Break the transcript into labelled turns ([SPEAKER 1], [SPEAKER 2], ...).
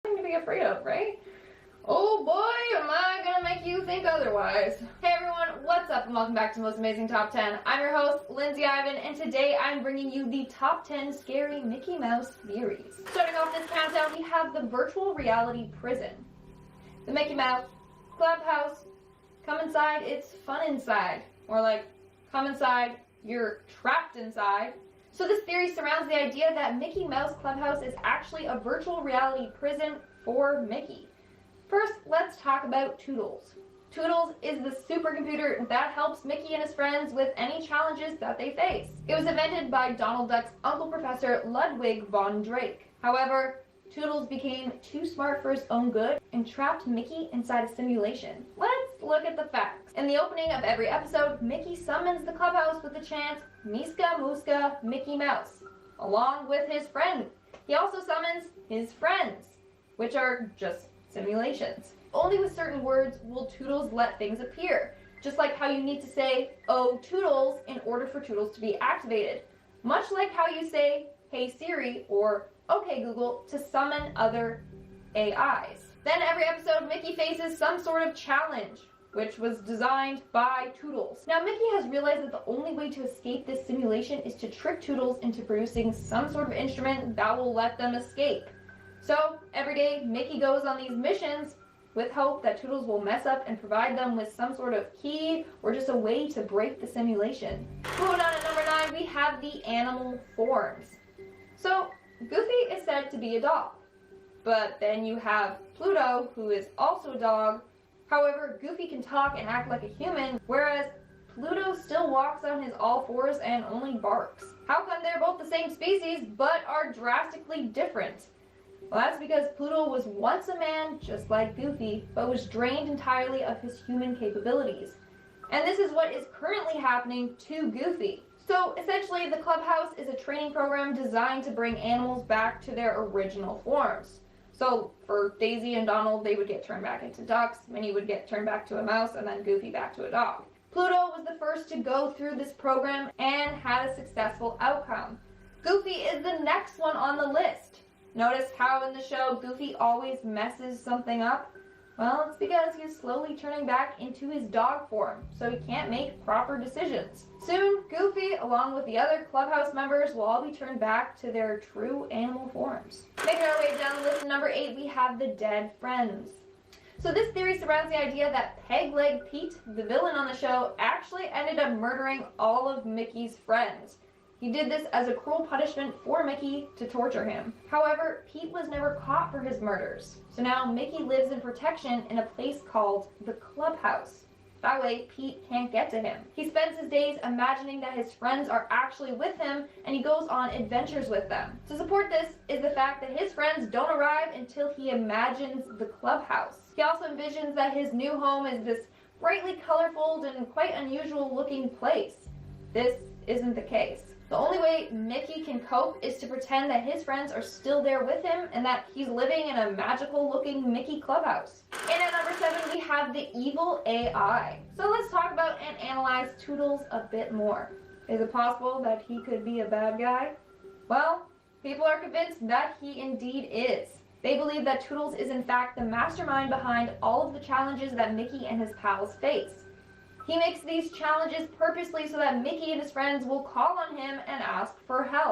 [SPEAKER 1] to be afraid of, right? Oh boy, am I gonna make you think otherwise. Hey everyone, what's up and welcome back to Most Amazing Top 10. I'm your host, Lindsay Ivan, and today I'm bringing you the top 10 scary Mickey Mouse theories. Starting off this countdown, we have the virtual reality prison. The Mickey Mouse Clubhouse. Come inside, it's fun inside. Or like, come inside, you're trapped inside. So this theory surrounds the idea that Mickey Mouse Clubhouse is actually a virtual reality prison for Mickey. First, let's talk about Toodles. Toodles is the supercomputer that helps Mickey and his friends with any challenges that they face. It was invented by Donald Duck's uncle Professor Ludwig von Drake. However, Toodles became too smart for his own good and trapped Mickey inside a simulation. Let's look at the facts. In the opening of every episode, Mickey summons the clubhouse with the chant, Miska Muska Mickey Mouse, along with his friend. He also summons his friends, which are just simulations. Only with certain words will Toodles let things appear, just like how you need to say, oh Toodles, in order for Toodles to be activated. Much like how you say, hey Siri, or okay Google, to summon other AIs. Then every episode, Mickey faces some sort of challenge, which was designed by Toodles. Now Mickey has realized that the only way to escape this simulation is to trick Toodles into producing some sort of instrument that will let them escape. So every day, Mickey goes on these missions with hope that Toodles will mess up and provide them with some sort of key or just a way to break the simulation. Moving on at number 9, we have the animal forms. So Goofy is said to be a dog, but then you have Pluto, who is also a dog. However, Goofy can talk and act like a human, whereas Pluto still walks on his all fours and only barks. How come they're both the same species but are drastically different? Well, that's because Pluto was once a man, just like Goofy, but was drained entirely of his human capabilities. And this is what is currently happening to Goofy. So essentially, the Clubhouse is a training program designed to bring animals back to their original forms. So for Daisy and Donald, they would get turned back into ducks, Minnie would get turned back to a mouse, and then Goofy back to a dog. Pluto was the first to go through this program and had a successful outcome. Goofy is the next one on the list. Notice how in the show Goofy always messes something up? Well, it's because he's slowly turning back into his dog form, so he can't make proper decisions. Soon, Goofy, along with the other Clubhouse members, will all be turned back to their true animal forms. Making our way down the list at number 8, we have the dead friends. So this theory surrounds the idea that Peg Leg Pete, the villain on the show, actually ended up murdering all of Mickey's friends. He did this as a cruel punishment for Mickey to torture him. However, Pete was never caught for his murders. So now Mickey lives in protection in a place called the Clubhouse. That way, Pete can't get to him. He spends his days imagining that his friends are actually with him, and he goes on adventures with them. To support this is the fact that his friends don't arrive until he imagines the Clubhouse. He also envisions that his new home is this brightly colorful and quite unusual looking place. This isn't the case. The only way Mickey can cope is to pretend that his friends are still there with him and that he's living in a magical looking Mickey Clubhouse. And at number 7, we have the evil AI. So let's talk about and analyze Toodles a bit more. Is it possible that he could be a bad guy? Well, people are convinced that he indeed is. They believe that Toodles is in fact the mastermind behind all of the challenges that Mickey and his pals face. He makes these challenges purposely so that Mickey and his friends will call on him and ask for help.